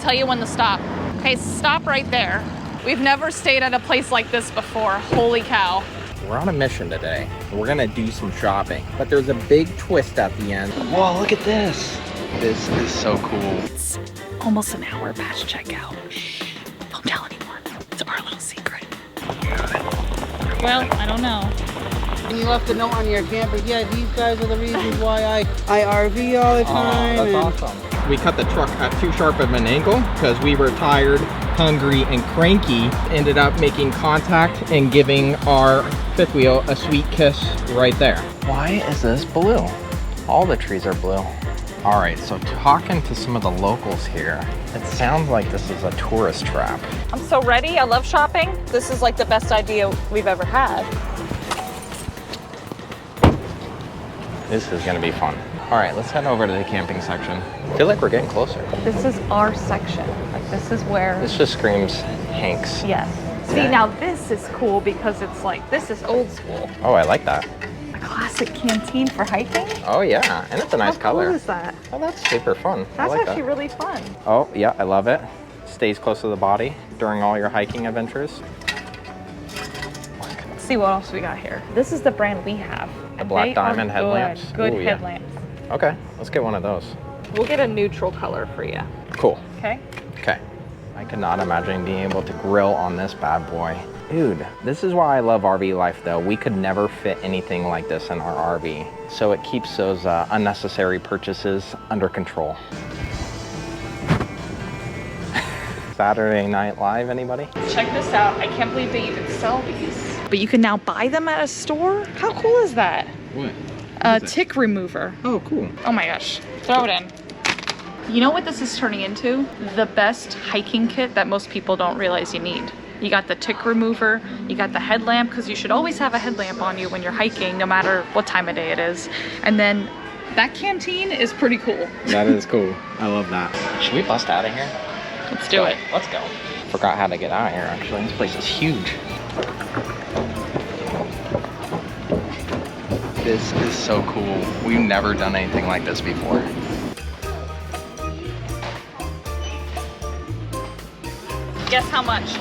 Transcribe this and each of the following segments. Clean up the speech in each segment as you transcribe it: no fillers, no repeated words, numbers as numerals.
Tell you when to stop. Okay, stop right there. We've never stayed at a place like this before. Holy cow. We're on a mission today. We're gonna do some shopping, but there's a big twist at the end. Whoa, look at this. This is so cool. It's almost an hour past checkout. Shh, don't tell anyone. It's our little secret. Well, I don't know. And you left a note on your camper. Yeah, these guys are the reasons why I RV all the time. Oh, that's awesome. We cut the truck at too sharp of an angle because we were tired, hungry, and cranky. Ended up making contact and giving our fifth wheel a sweet kiss right there. Why is this blue? All the trees are blue. All right, so talking to some of the locals here, it sounds like this is a tourist trap. I'm so ready. I love shopping. This is like the best idea we've ever had. This is gonna be fun. All right, let's head over to the camping section. I feel like we're getting closer. This is our section. Like, this is where... This just screams Hanks. Yes. See, now this is cool because it's like, this is old school. Oh, I like that. A classic canteen for hiking? Oh yeah, and it's a nice color. How cool is that? Oh, that's super fun. That's I like actually that. really fun. Oh yeah, I love it. Stays close to the body during all your hiking adventures. Let's see what else we got here. This is the brand we have. The Black Diamond headlamps. Good Ooh, yeah. headlamps. Okay, let's get one of those. We'll get a neutral color for you. Cool. Okay? Okay. I could not imagine being able to grill on this bad boy. Dude, this is why I love RV life though. We could never fit anything like this in our RV. So it keeps those unnecessary purchases under control. Saturday Night Live, anybody? Check this out. I can't believe they even sell these. But you can now buy them at a store? How cool is that? What? Tick remover. Oh, cool. Oh my gosh. Throw it in. You know what this is turning into? The best hiking kit that most people don't realize you need. You got the tick remover, you got the headlamp, because you should always have a headlamp on you when you're hiking, no matter what time of day it is. And then that canteen is pretty cool. That is cool. I love that. Should we bust out of here? Let's do it. Let's go. Forgot how to get out of here, actually. This place is huge. This is so cool. We've never done anything like this before. Guess how much?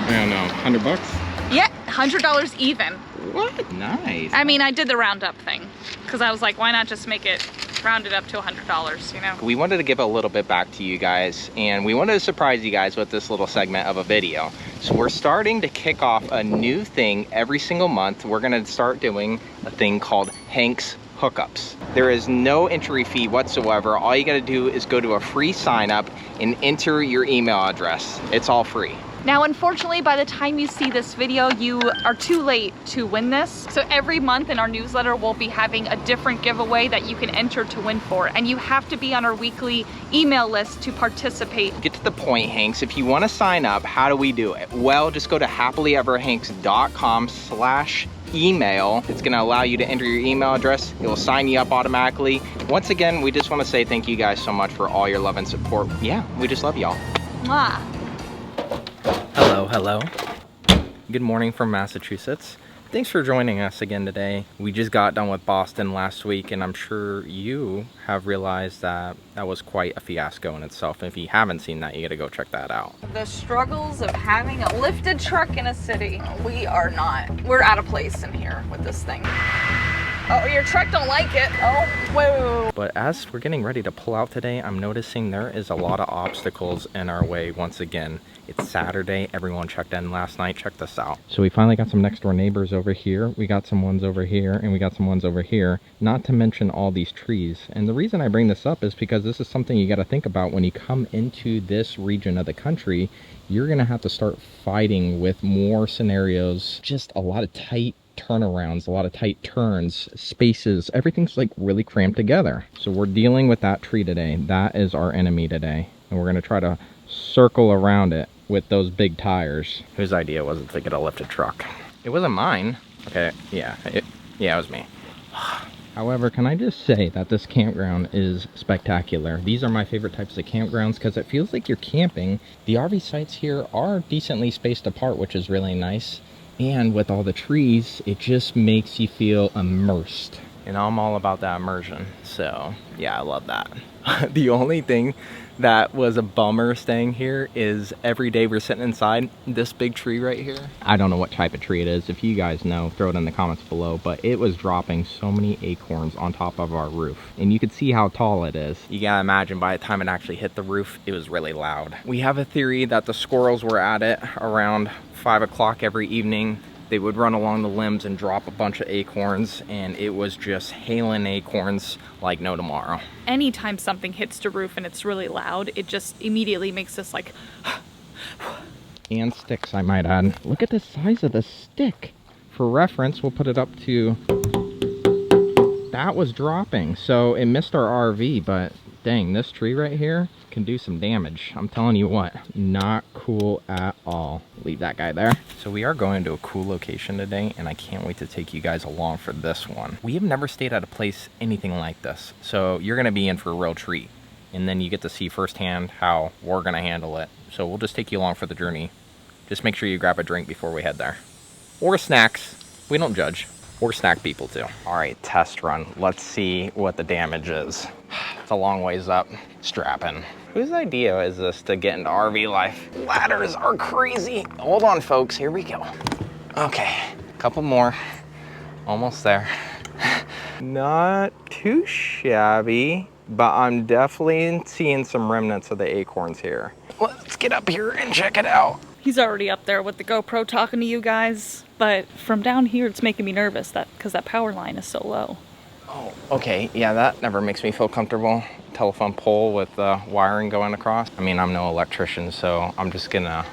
I don't know, 100 bucks? Yeah, $100 even. What? Nice. I mean, I did the roundup thing because I was like, why not just make it rounded up to $100, you know? We wanted to give a little bit back to you guys, and we wanted to surprise you guys with this little segment of a video. So we're starting to kick off a new thing every single month. We're gonna start doing a thing called Hanks Hookups. There is no entry fee whatsoever. All you gotta do is go to a free sign up and enter your email address. It's all free. Now, unfortunately, by the time you see this video, you are too late to win this. So every month in our newsletter, we'll be having a different giveaway that you can enter to win for. And you have to be on our weekly email list to participate. Get to the point, Hanks. If you wanna sign up, how do we do it? Well, just go to happilyeverhanks.com/email. It's gonna allow you to enter your email address. It will sign you up automatically. Once again, we just wanna say thank you guys so much for all your love and support. Yeah, we just love y'all. Mwah. Hello, hello. Good morning from Massachusetts. Thanks for joining us again today. We just got done with Boston last week, and I'm sure you have realized that that was quite a fiasco in itself. If you haven't seen that, you gotta go check that out. The struggles of having a lifted truck in a city. We're out of place in here with this thing. Oh, your truck don't like it. Oh, whoa. But as we're getting ready to pull out today, I'm noticing there is a lot of obstacles in our way once again. It's Saturday, everyone checked in last night, check this out. So we finally got some next door neighbors over here, we got some ones over here, and we got some ones over here, not to mention all these trees. And the reason I bring this up is because this is something you gotta think about when you come into this region of the country. You're gonna have to start fighting with more scenarios, just a lot of tight turnarounds, a lot of tight turns, spaces, everything's like really cramped together. So we're dealing with that tree today. That is our enemy today. And we're gonna try to circle around it with those big tires. Whose idea was it to get a lifted truck? It wasn't mine. Okay, yeah, it was me. However, can I just say that this campground is spectacular. These are my favorite types of campgrounds because it feels like you're camping. The RV sites here are decently spaced apart, which is really nice. And with all the trees, it just makes you feel immersed and I'm all about that immersion. So yeah, I love that. The only thing that was a bummer staying here is every day we're sitting inside this big tree right here. I don't know what type of tree it is. If you guys know, throw it in the comments below, but it was dropping so many acorns on top of our roof, and you could see how tall it is. You gotta imagine by the time it actually hit the roof, it was really loud. We have a theory that the squirrels were at it around 5 o'clock every evening. They would run along the limbs and drop a bunch of acorns, and it was just hailing acorns like no tomorrow. Anytime something hits the roof and it's really loud, it just immediately makes this like... And sticks, I might add. Look at the size of the stick. For reference, we'll put it up to... That was dropping, so it missed our RV, but dang, this tree right here can do some damage. I'm telling you what, not cool at all. Leave that guy there. So we are going to a cool location today, and I can't wait to take you guys along for this one. We have never stayed at a place anything like this, so you're gonna be in for a real treat. And then you get to see firsthand how we're gonna handle it. So we'll just take you along for the journey. Just make sure you grab a drink before we head there. Or snacks, we don't judge. Or snack people too. All right, test run. Let's see what the damage is. It's a long ways up. Strap in. Whose idea is this to get into RV life? Ladders are crazy. Hold on, folks, here we go. Okay, couple more. Almost there. Not too shabby, but I'm definitely seeing some remnants of the acorns here. Let's get up here and check it out. He's already up there with the GoPro talking to you guys, but from down here it's making me nervous because that power line is so low. Oh, okay, yeah, that never makes me feel comfortable. Telephone pole with wiring going across. I mean, I'm no electrician, so I'm just gonna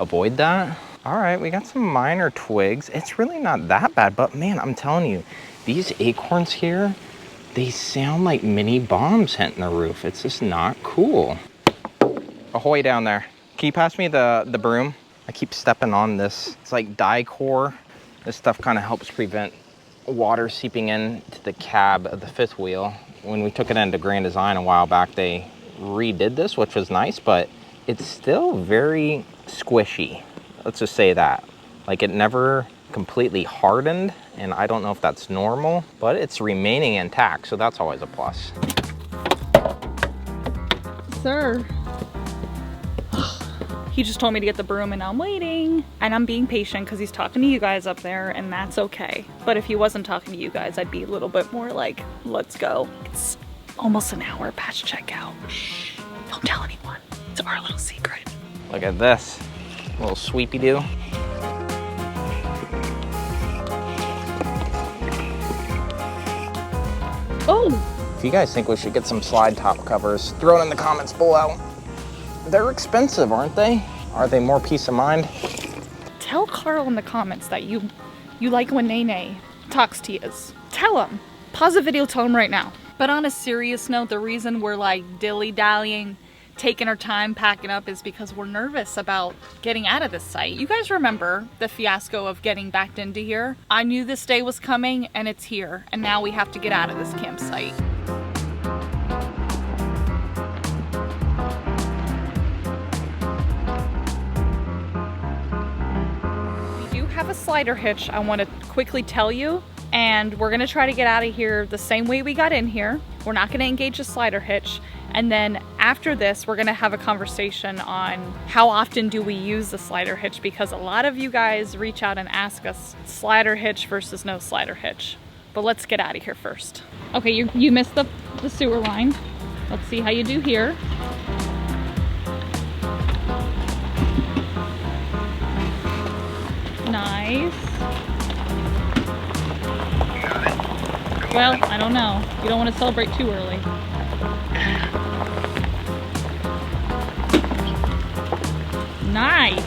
avoid that. All right, we got some minor twigs. It's really not that bad, but man, I'm telling you, these acorns here, they sound like mini bombs hitting the roof. It's just not cool. Ahoy down there. Can you pass me the broom? I keep stepping on this. It's like Dicor. This stuff kind of helps prevent water seeping into the cab of the fifth wheel. When we took it into Grand Design a while back, they redid this, which was nice, but it's still very squishy. Let's just say that. Like, it never completely hardened, and I don't know if that's normal, but it's remaining intact, so that's always a plus. Sir. He just told me to get the broom and now I'm waiting. And I'm being patient because he's talking to you guys up there, and that's okay. But if he wasn't talking to you guys, I'd be a little bit more like, let's go. It's almost an hour past checkout. Shh, don't tell anyone. It's our little secret. Look at this, little sweepy doo. Oh! If you guys think we should get some slide top covers, throw it in the comments below. They're expensive, aren't they? Are they more peace of mind? Tell Carl in the comments that you like when Nene talks to you. Tell him. Pause the video, tell him right now. But on a serious note, the reason we're like dilly-dallying, taking our time packing up, is because we're nervous about getting out of this site. You guys remember the fiasco of getting backed into here? I knew this day was coming, and it's here. And now we have to get out of this campsite. Have a slider hitch I want to quickly tell you, and we're gonna try to get out of here the same way we got in here. We're not gonna engage the slider hitch, and then after this we're gonna have a conversation on how often do we use the slider hitch, because a lot of you guys reach out and ask us slider hitch versus no slider hitch. But let's get out of here first. Okay, you missed the sewer line. Let's see how you do here. Nice. Well, I don't know. You don't want to celebrate too early. Nice.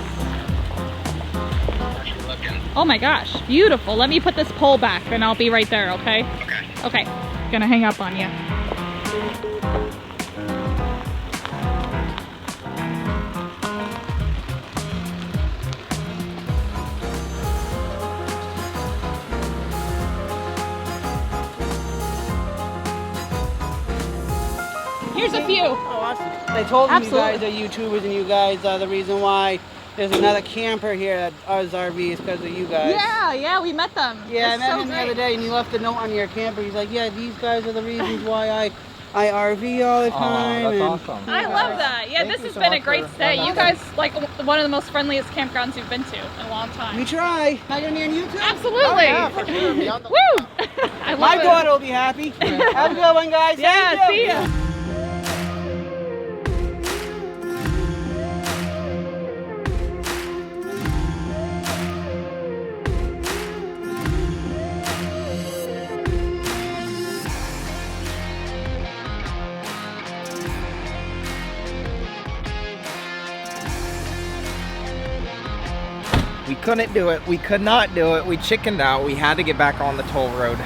Oh my gosh, beautiful. Let me put this pole back and I'll be right there, okay? Okay. Gonna hang up on you. Here's a few. Oh, awesome. They told me you guys are YouTubers and you guys are the reason why There's another camper here at ours RVs because of you guys. Yeah, we met them. Yeah, I met him the other day, and you left a note on your camper. He's like, yeah, these guys are the reasons why I RV all the time. that's and awesome. I love that. Yeah, Thank this you has so been a much great for stay. You having guys like one of the most friendliest campgrounds you've been to in a long We time. try. Am I gonna be on YouTube? Absolutely. Oh, yeah, for sure. Be on the- Woo! I love My it. daughter will be happy. Have a good one, guys. Yeah, Thank see you. ya. We couldn't do it. We could not do it. We chickened out. We had to get back on the toll road.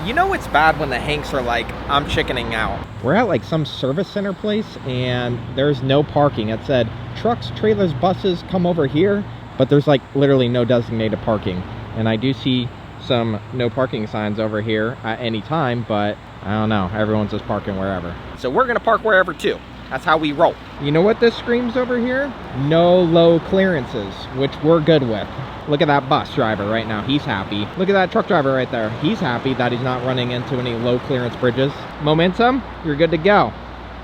You know it's bad when the Hanks are like, I'm chickening out. We're at like some service center place and there's no parking. It said trucks, trailers, buses come over here, but there's like literally no designated parking. And I do see some no parking signs over here at any time, but I don't know. Everyone's just parking wherever. So we're gonna park wherever too. That's how we roll. You know what this screams over here? No low clearances, which we're good with. Look at that bus driver right now. He's happy. Look at that truck driver right there. He's happy that he's not running into any low clearance bridges. Momentum, you're good to go.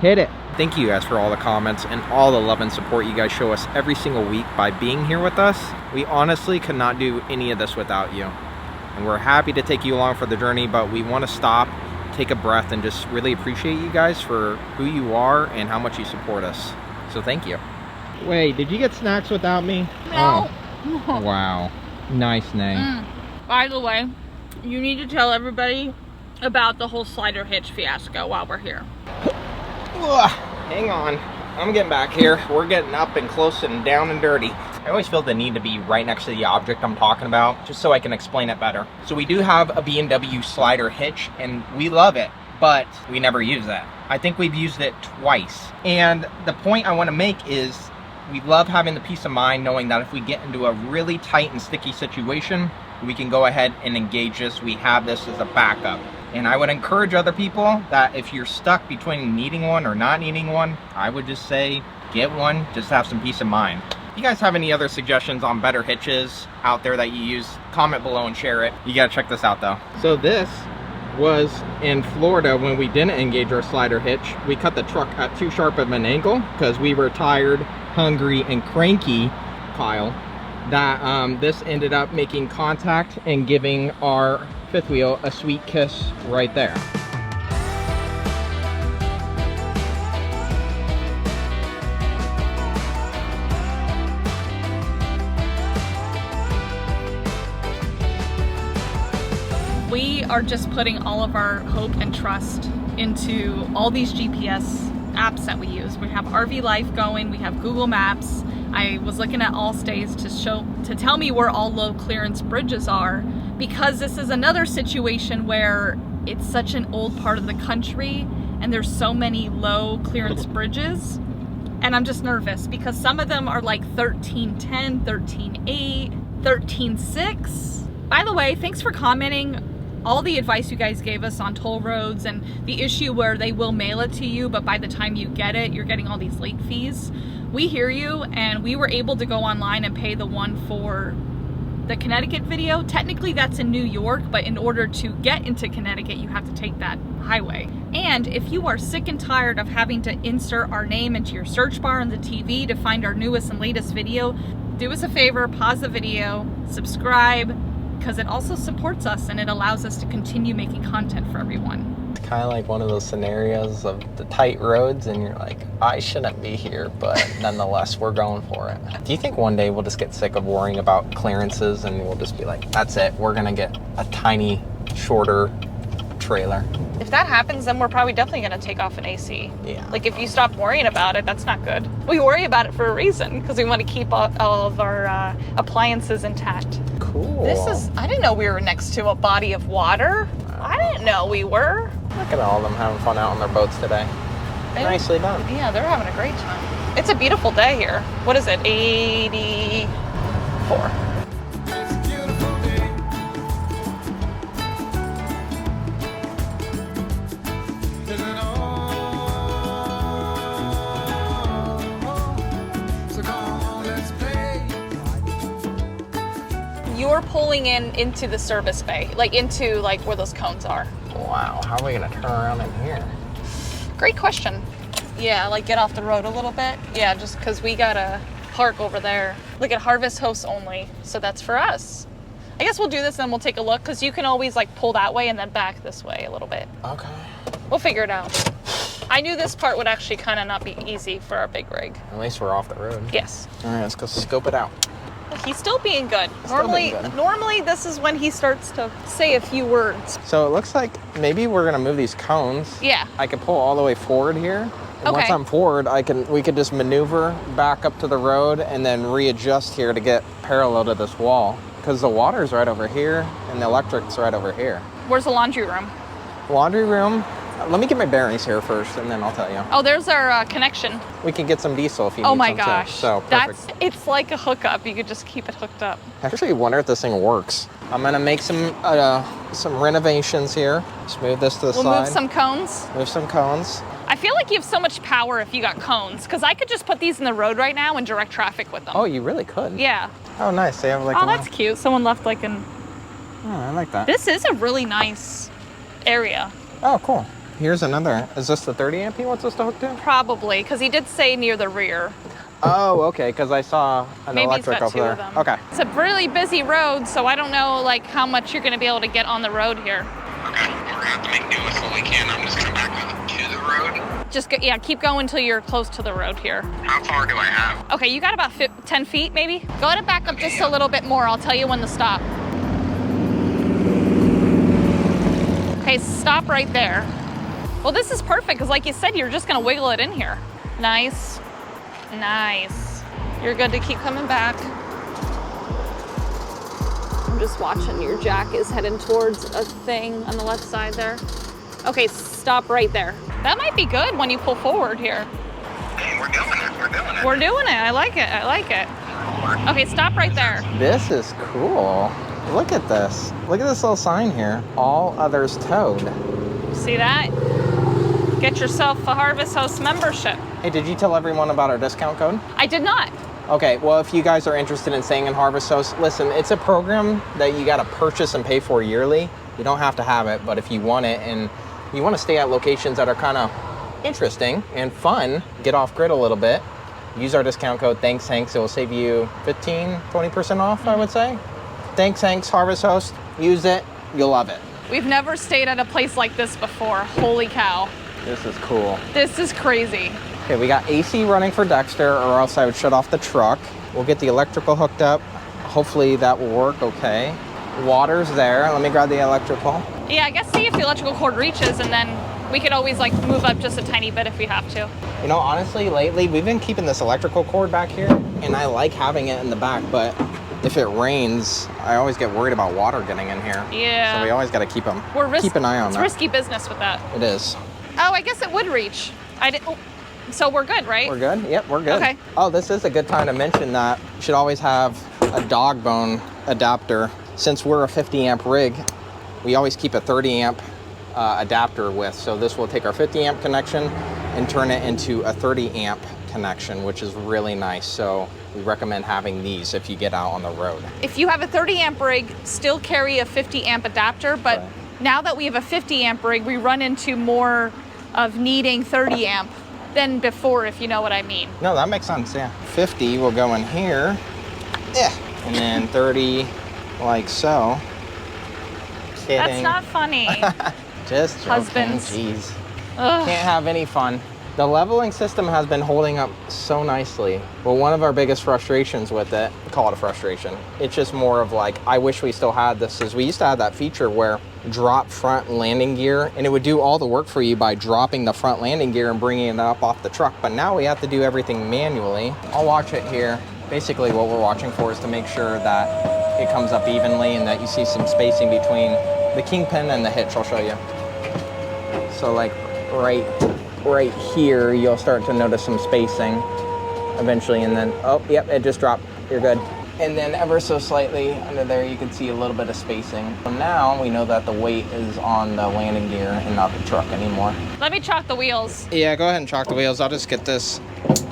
Hit it. Thank you guys for all the comments and all the love and support you guys show us every single week by being here with us. We honestly could not do any of this without you. And we're happy to take you along for the journey, but we want to stop, take a breath, and just really appreciate you guys for who you are and how much you support us. So thank you. Wait, did you get snacks without me? No. Oh, wow. Nice name. By the way, you need to tell everybody about the whole slider hitch fiasco while we're here. Hang on. I'm getting back here. We're getting up and close and down and dirty. I always feel the need to be right next to the object I'm talking about, just so I can explain it better. So we do have a BMW slider hitch, and we love it, but we never use that. I think we've used it twice. And the point I want to make is we love having the peace of mind knowing that if we get into a really tight and sticky situation, we can go ahead and engage this. We have this as a backup. And I would encourage other people that if you're stuck between needing one or not needing one, I would just say get one, just have some peace of mind. If you guys have any other suggestions on better hitches out there that you use, comment below and share it. You gotta check this out though. So this was in Florida when we didn't engage our slider hitch. We cut the truck at too sharp of an angle because we were tired, hungry, and cranky, Kyle, that this ended up making contact and giving our fifth wheel a sweet kiss right there. We are just putting all of our hope and trust into all these GPS apps that we use. We have RV Life going, we have Google Maps. I was looking at Allstays to tell me where all low clearance bridges are, because this is another situation where it's such an old part of the country and there's so many low clearance bridges, and I'm just nervous because some of them are like 1310, 13.8, 13.6. By the way, thanks for commenting all the advice you guys gave us on toll roads and the issue where they will mail it to you, but by the time you get it, you're getting all these late fees. We hear you, and we were able to go online and pay the one for the Connecticut video. Technically that's in New York, but in order to get into Connecticut, you have to take that highway. And if you are sick and tired of having to insert our name into your search bar on the TV to find our newest and latest video, do us a favor, pause the video, subscribe, because it also supports us and it allows us to continue making content for everyone. It's kind of like one of those scenarios of the tight roads and you're like, I shouldn't be here, but nonetheless, we're going for it. Do you think one day we'll just get sick of worrying about clearances and we'll just be like, that's it, we're gonna get a tiny, shorter trailer? If that happens, then we're probably definitely gonna take off an AC. Yeah. Like if you stop worrying about it, that's not good. We worry about it for a reason, because we want to keep all of our appliances intact. Cool. This is, I didn't know we were next to a body of water. I didn't know we were. Look at all of them having fun out on their boats today. Nicely done. Yeah, they're having a great time. It's a beautiful day here. What is it, 84? So come on, let's play. you're pulling into the service bay, like into like where those cones are. Wow, how are we gonna turn around in here? Great question. Yeah, like get off the road a little bit. Yeah, just because we gotta park over there. Look at Harvest Hosts only, so that's for us. I guess we'll do this and then we'll take a look, because you can always like pull that way and then back this way a little bit. Okay. We'll figure it out. I knew this part would actually kind of not be easy for our big rig. At least we're off the road. Yes. All right, let's go scope it out. He's still being good. Still being good. Normally this is when he starts to say a few words. So it looks like maybe we're gonna move these cones. Yeah. I could pull all the way forward here. And once Okay. I'm forward, we could just maneuver back up to the road and then readjust here to get parallel to this wall. Because the water's right over here and the electric's right over here. Where's the laundry room? Laundry room. Let me get my bearings here first and then I'll tell you. Oh, there's our connection. We can get some diesel if you need Oh my some too. gosh. So perfect. It's like a hookup. You could just keep it hooked up. I actually wonder if this thing works. I'm gonna make some renovations here. Just move this to the We'll side. move some cones. Move some cones. I feel like you have so much power if you got cones, because I could just put these in the road right now and direct traffic with them. Oh, you really could. Yeah. Oh, nice. They have like. Oh, a that's cute. Someone left like an... Oh, I like that. This is a really nice area. Oh, cool. Here's another. Is this the 30 amp he wants us to hook to? Probably, because he did say near the rear. Oh, okay. Because I saw an Maybe he's electric got up two there. of them. Okay. It's a really busy road, so I don't know like how much you're going to be able to get on the road here. Okay, we're gonna have to make do with what we can. I'm just gonna back up to the road. Just go, yeah, keep going until you're close to the road here. How far do I have? Okay, you got about 10 feet maybe? Go ahead and back up just a little bit more. I'll tell you when to stop. Okay, stop right there. Well, this is perfect because like you said, you're just gonna wiggle it in here. Nice, nice. You're good to keep coming back. I'm just watching your jack is heading towards a thing on the left side there. Okay, stop right there. That might be good when you pull forward here. Hey, we're doing it. We're doing it. We're doing it. I like it. I like it. Okay, stop right there. This is cool. Look at this. Look at this little sign here. All others towed. See that? Get yourself a Harvest Host membership. Hey, did you tell everyone about our discount code? I did not. Okay, well, if you guys are interested in staying in Harvest Host, listen, it's a program that you got to purchase and pay for yearly. You don't have to have it, but if you want it and you want to stay at locations that are kind of interesting and fun, get off grid a little bit, use our discount code, Thanks Hanks. It will save you 15-20% off, I would say. Thanks Hanks, Harvest Host. Use it. You'll love it. We've never stayed at a place like this before. Holy cow. This is cool. This is crazy. Okay, we got AC running for Dexter, or else I would shut off the truck. We'll get the electrical hooked up. Hopefully that will work okay. Water's there. Let me grab the electrical. Yeah, I guess see if the electrical cord reaches, and then we could always like move up just a tiny bit if we have to. You know, honestly, lately we've been keeping this electrical cord back here, and I like having it in the back, but if it rains, I always get worried about water getting in here. Yeah. So we always got to keep them. Keep an eye on it's that. risky business with that. It is. Oh, I guess it would reach. So we're good, right? We're good? Yep, we're good. Okay. Oh, this is a good time to mention that you should always have a dog bone adapter. Since we're a 50 amp rig, we always keep a 30 amp adapter with. So this will take our 50 amp connection and turn it into a 30 amp connection, which is really nice. So we recommend having these if you get out on the road. If you have a 30 amp rig, still carry a 50 amp adapter, but Right. now that we have a 50 amp rig, we run into more of needing 30 amp than before, if you know what I mean. No, that makes sense, yeah. 50 will go in here. Yeah. And then 30 like so. Kidding. That's not funny. Just joking. Husbands. Jeez. Ugh. Can't have any fun. The leveling system has been holding up so nicely. But one of our biggest frustrations with it, call it a frustration, it's just more of like, I wish we still had this, is we used to have that feature where drop front landing gear, and it would do all the work for you by dropping the front landing gear and bringing it up off the truck. But now we have to do everything manually. I'll watch it here. Basically what we're watching for is to make sure that it comes up evenly and that you see some spacing between the kingpin and the hitch. I'll show you. So like right here, you'll start to notice some spacing eventually, and then, oh, yep, it just dropped. You're good. And then ever so slightly under there, you can see a little bit of spacing. So now we know that the weight is on the landing gear and not the truck anymore. Let me chalk the wheels. Yeah, go ahead and chalk the wheels. I'll just get this.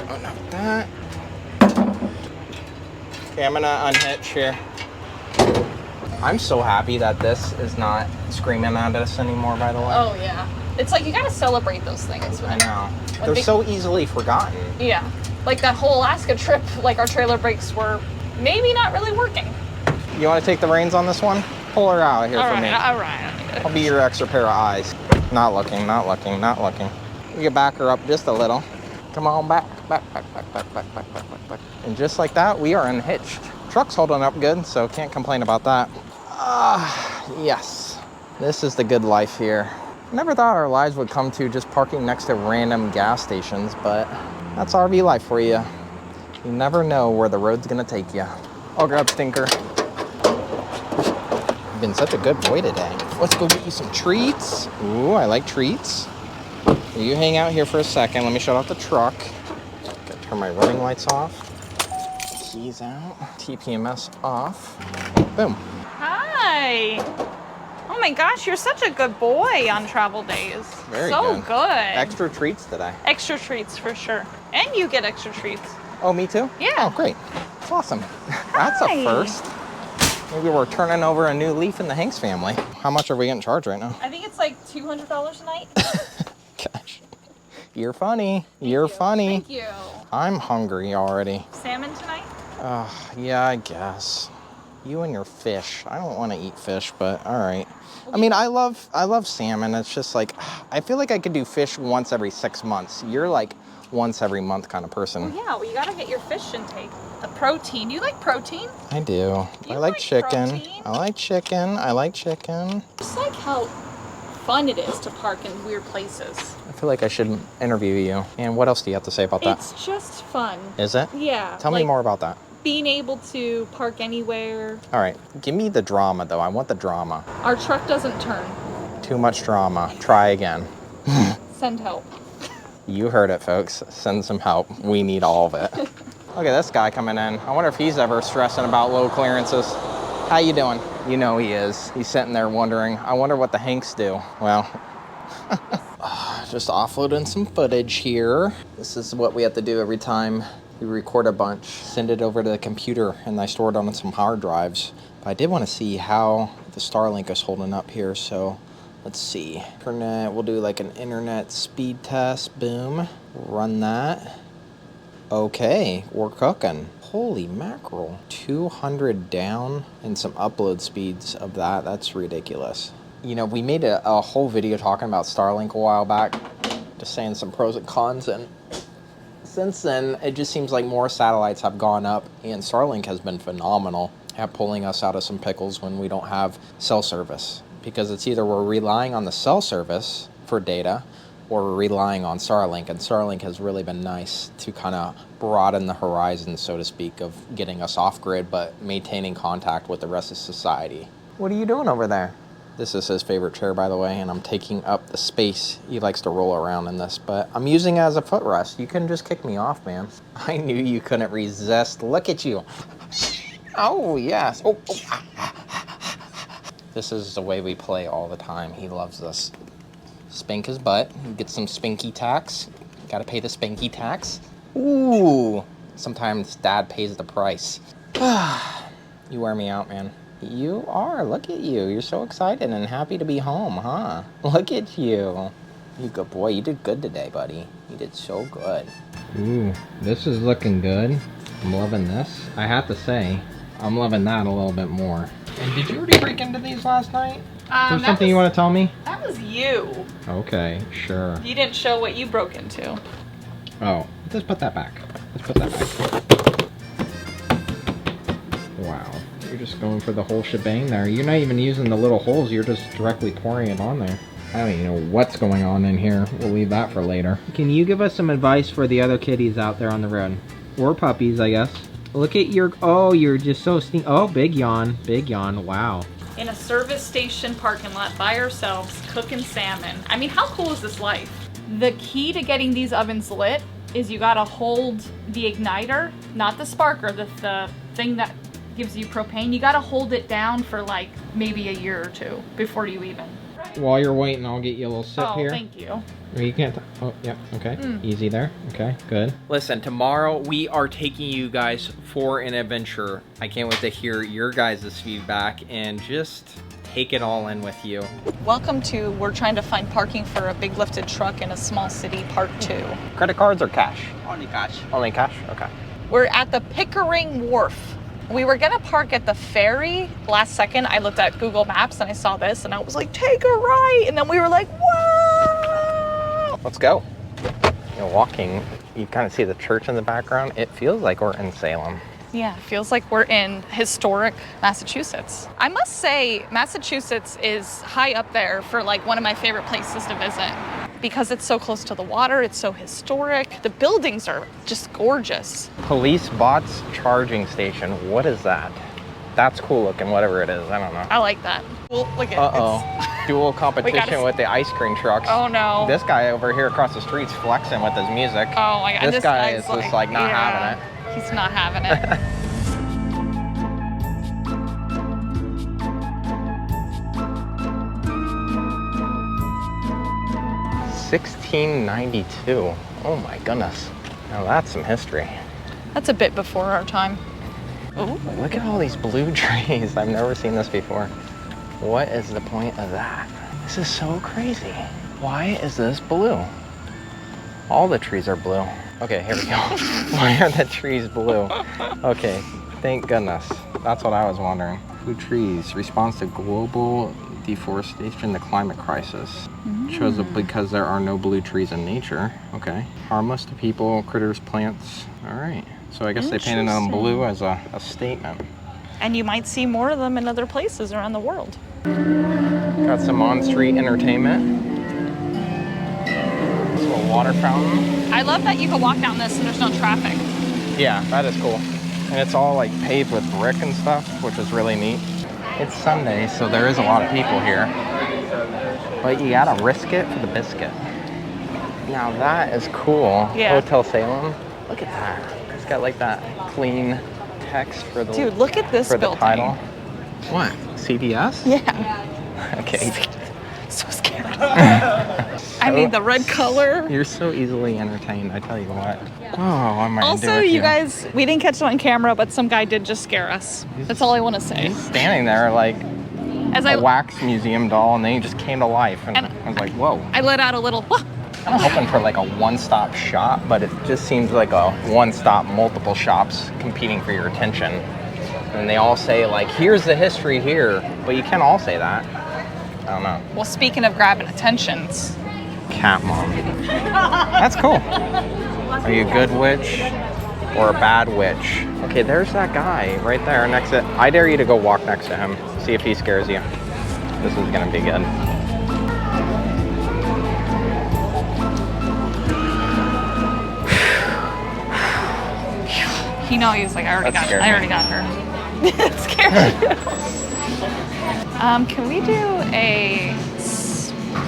Oh, no, that. Okay, I'm gonna unhitch here. I'm so happy that this is not screaming at us anymore, by the way. Oh yeah. It's like you gotta celebrate those things. I know. when They're they- so easily forgotten. Yeah. Like that whole Alaska trip, like our trailer brakes were maybe not really working. You want to take the reins on this one? Pull her out here for me. All right. I'll be your extra pair of eyes. Not looking, not looking, not looking. You can back her up just a little. Come on, back. And just like that, we are unhitched. Truck's holding up good, so can't complain about that. Yes. This is the good life here. Never thought our lives would come to just parking next to random gas stations, but that's RV life for you. You never know where the road's gonna take you. I'll grab Stinker. You've been such a good boy today. Let's go get you some treats. Ooh, I like treats. You hang out here for a second. Let me shut off the truck. Gotta turn my running lights off. Keys out. TPMS off. Boom. Hi. Oh my gosh, you're such a good boy on travel days. Very so good. Extra treats today. Extra treats for sure. And you get extra treats. Oh, me too? Yeah. Oh, great. That's awesome. That's a Hi. first. Maybe we're turning over a new leaf in the Hanks family. How much are we getting charged right now? I think it's like $200 a night. Gosh. You're funny. You're funny. Thank you. I'm hungry already. Salmon tonight? Yeah, I guess. You and your fish. I don't want to eat fish, but all right. I mean, I love salmon. It's just like, I feel like I could do fish once every 6 months. You're like once every month kind of person. Yeah, well, you gotta get your fish intake. The protein. You like protein? I do. You I like like chicken. protein? I like chicken. I like chicken. Just like how fun it is to park in weird places. I feel like I should interview you. And what else do you have to say about that? It's just fun. Is it? Yeah. Tell me like more about that. Being able to park anywhere. All right. Give me the drama, though. I want the drama. Our truck doesn't turn. Too much drama. Try again. Send help. You heard it, folks. Send some help. We need all of it. Look at this guy coming in. I wonder if he's ever stressing about low clearances. How you doing? You know he is. He's sitting there wondering, I wonder what the Hanks do. Well, just offloading some footage here. This is what we have to do every time we record a bunch. Send it over to the computer and I store it on some hard drives. But I did want to see how the Starlink is holding up here, so let's see. Internet, we'll do like an internet speed test. Boom. Run that. Okay, we're cooking. Holy mackerel. 200 down and some upload speeds of that. That's ridiculous. You know, we made a whole video talking about Starlink a while back, just saying some pros and cons, and since then, it just seems like more satellites have gone up, and Starlink has been phenomenal at pulling us out of some pickles when we don't have cell service. Because it's either we're relying on the cell service for data, or we're relying on Starlink, and Starlink has really been nice to kind of broaden the horizon, so to speak, of getting us off grid, but maintaining contact with the rest of society. What are you doing over there? This is his favorite chair, by the way, and I'm taking up the space. He likes to roll around in this, but I'm using it as a footrest. You can just kick me off, man. I knew you couldn't resist. Look at you. Oh, yes. Oh. This is the way we play all the time. He loves this. Spank his butt. Get some spanky tax. Gotta pay the spanky tax. Ooh. Sometimes dad pays the price. You wear me out, man. You are. Look at you. You're so excited and happy to be home, huh? Look at you. You good boy. You did good today, buddy. You did so good. Ooh, this is looking good. I'm loving this. I have to say, I'm loving that a little bit more. And did you already break into these last night? Is there something you want to tell me? That was you. Okay, sure. You didn't show what you broke into. Oh, let's put that back. Let's put that back. Wow. You're just going for the whole shebang there. You're not even using the little holes. You're just directly pouring it on there. I don't even know what's going on in here. We'll leave that for later. Can you give us some advice for the other kitties out there on the road? Or puppies, I guess. Look at your... Oh, you're just so Oh, big yawn. Big yawn. Wow. In a service station parking lot by ourselves, cooking salmon. I mean, how cool is this life? The key to getting these ovens lit is you gotta hold the igniter, not the sparker, the thing that gives you propane. You gotta hold it down for like maybe a year or two before you even. While you're waiting, I'll get you a little sip Oh, here. thank you. Or you can't. Oh, yeah. Okay. Easy there. Okay, good. Listen, tomorrow we are taking you guys for an adventure. I can't wait to hear your guys' feedback and just take it all in with you. Welcome to We're Trying to Find Parking for a Big Lifted Truck in a Small City Part 2. Credit cards or cash? Only cash. Only cash? Okay. We're at the Pickering Wharf. We were gonna park at the ferry. Last second, I looked at Google Maps and I saw this and I was like, take a right. And then we were like, whoa! Let's go. You know, walking, you kind of see the church in the background. It feels like we're in Salem. Yeah, it feels like we're in historic Massachusetts. I must say, Massachusetts is high up there for like one of my favorite places to visit because it's so close to the water, it's so historic. The buildings are just gorgeous. Police bots charging station. What is that? That's cool looking, whatever it is. I don't know. I like that. Well, look at Uh-oh. Dual competition with the ice cream trucks. Oh no. This guy over here across the street's flexing with his music. Oh my god. This guy is guy's just like not having it. He's not having it. 1692. Oh my goodness. Now that's some history. That's a bit before our time. Oh, Look at all these blue trees. I've never seen this before. What is the point of that? This is so crazy. Why is this blue? All the trees are blue. Okay, here we go. Why are the trees blue? Okay, thank goodness. That's what I was wondering. Blue trees, response to global deforestation, the climate crisis. Chose it because there are no blue trees in nature. Okay. Harmless to people, critters, plants. All right. So I guess they painted them blue as a statement. and you might see more of them in other places around the world. Got some on-street entertainment. This little water fountain. I love that you can walk down this and there's no traffic. Yeah, that is cool. And it's all like paved with brick and stuff, which is really neat. It's Sunday, so there is a lot of people here. But you gotta risk it for the biscuit. Now that is cool. Yeah. Hotel Salem. Look at that. It's got like that clean text for the Dude, look at this for the building. title. What? CBS? Yeah. Okay. So scared. I mean, the red color. You're so easily entertained, I tell you what. Oh, I'm ready to do Also, with you guys, we didn't catch it on camera, but some guy did just scare us. That's all I want to say. He's standing there like As a wax museum doll, and then he just came to life, and I was like, whoa. I let out a little, I'm hoping for like a one-stop shop, but it just seems like a one-stop, multiple shops competing for your attention. And they all say like, here's the history here, but you can't all say that. I don't know. Well, speaking of grabbing attentions. Cat mom. That's cool. Are you a good witch or a bad witch? Okay, there's that guy right there next to, I dare you to go walk next to him. See if he scares you. This is gonna be good. He knows, like, I already got her. It scared you. Can we do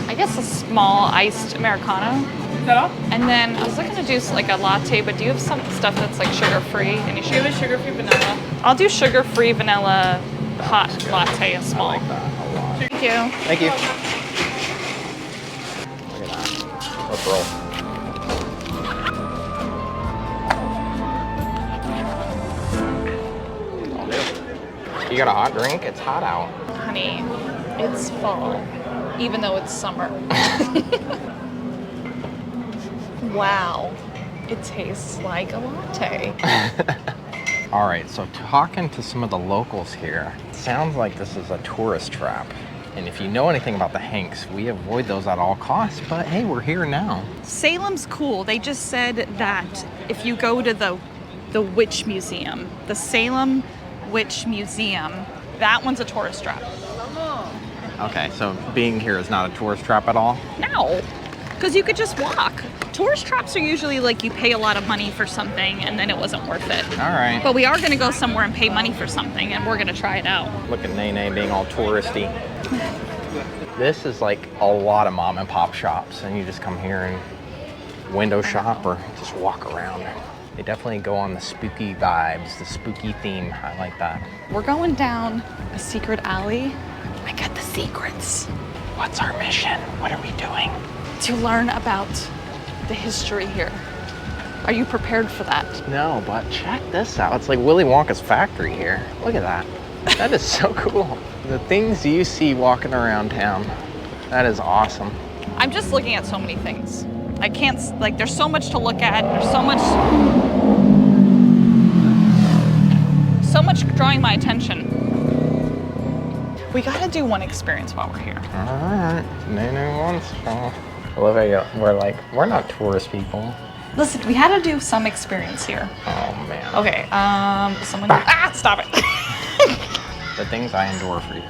I guess a small iced Americano? Is that all? And then I was looking to do like a latte, but do you have some stuff that's like sugar-free? Any Give a sugar-free vanilla. I'll do sugar-free vanilla hot latte, a small. I like that a lot. Thank you. Thank you. Look at that. Let's roll. You got a hot drink? It's hot out. Honey, it's fall, even though it's summer. Wow, it tastes like a latte. All right, so talking to some of the locals here, it sounds like this is a tourist trap. And if you know anything about the Hanks, we avoid those at all costs, but hey, we're here now. Salem's cool. They just said that if you go to the Witch Museum, the Salem Witch Museum, that one's a tourist trap. Okay, so being here is not a tourist trap at all? No, because you could just walk. Tourist traps are usually like you pay a lot of money for something and then it wasn't worth it. All right. But we are going to go somewhere and pay money for something and we're going to try it out. Look at Nene being all touristy. This is like a lot of mom and pop shops, and you just come here and window shop or just walk around. They definitely go on the spooky vibes, the spooky theme. I like that. We're going down a secret alley. I got the secrets. What's our mission? What are we doing? To learn about the history here. Are you prepared for that? No, but check this out. It's like Willy Wonka's factory here. Look at that. That is so cool. The things you see walking around town. That is awesome. I'm just looking at so many things. I can't, like, there's so much to look at. There's so much drawing my attention. We gotta do one experience while we're here. All right, no once. Olivia, we're not tourist people. Listen, we had to do some experience here. Oh man. Okay, someone, stop it. The things I endure for you.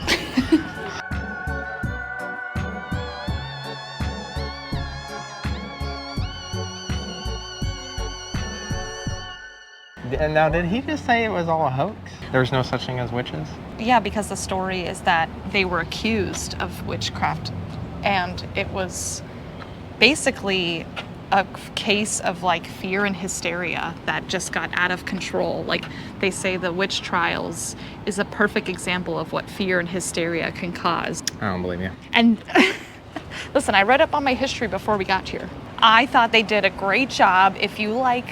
And now, did he just say it was all a hoax? There's no such thing as witches? Yeah, because the story is that they were accused of witchcraft, and it was basically a case of like fear and hysteria that just got out of control. Like they say the witch trials is a perfect example of what fear and hysteria can cause. I don't believe you. And listen, I read up on my history before we got here. I thought they did a great job. If you like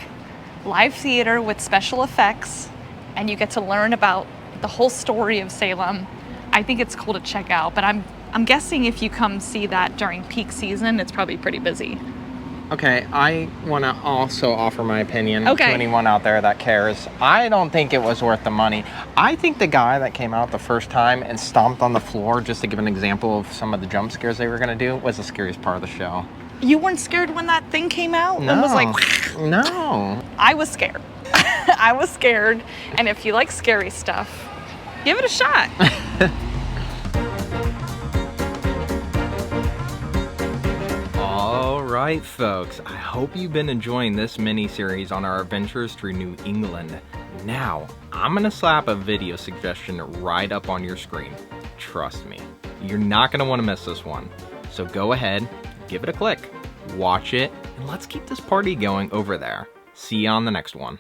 live theater with special effects and you get to learn about the whole story of Salem, I think it's cool to check out. But I'm guessing if you come see that during peak season, it's probably pretty busy. Okay, I want to also offer my opinion Okay. to anyone out there that cares. I don't think it was worth the money. I think the guy that came out the first time and stomped on the floor, just to give an example of some of the jump scares they were going to do, was the scariest part of the show. You weren't scared when that thing came out? No. And was like, No. I was scared. I was scared. And if you like scary stuff, give it a shot. All right, folks. I hope you've been enjoying this mini-series on our adventures through New England. Now, I'm going to slap a video suggestion right up on your screen. Trust me, you're not going to want to miss this one. So go ahead, give it a click, watch it, and let's keep this party going over there. See you on the next one.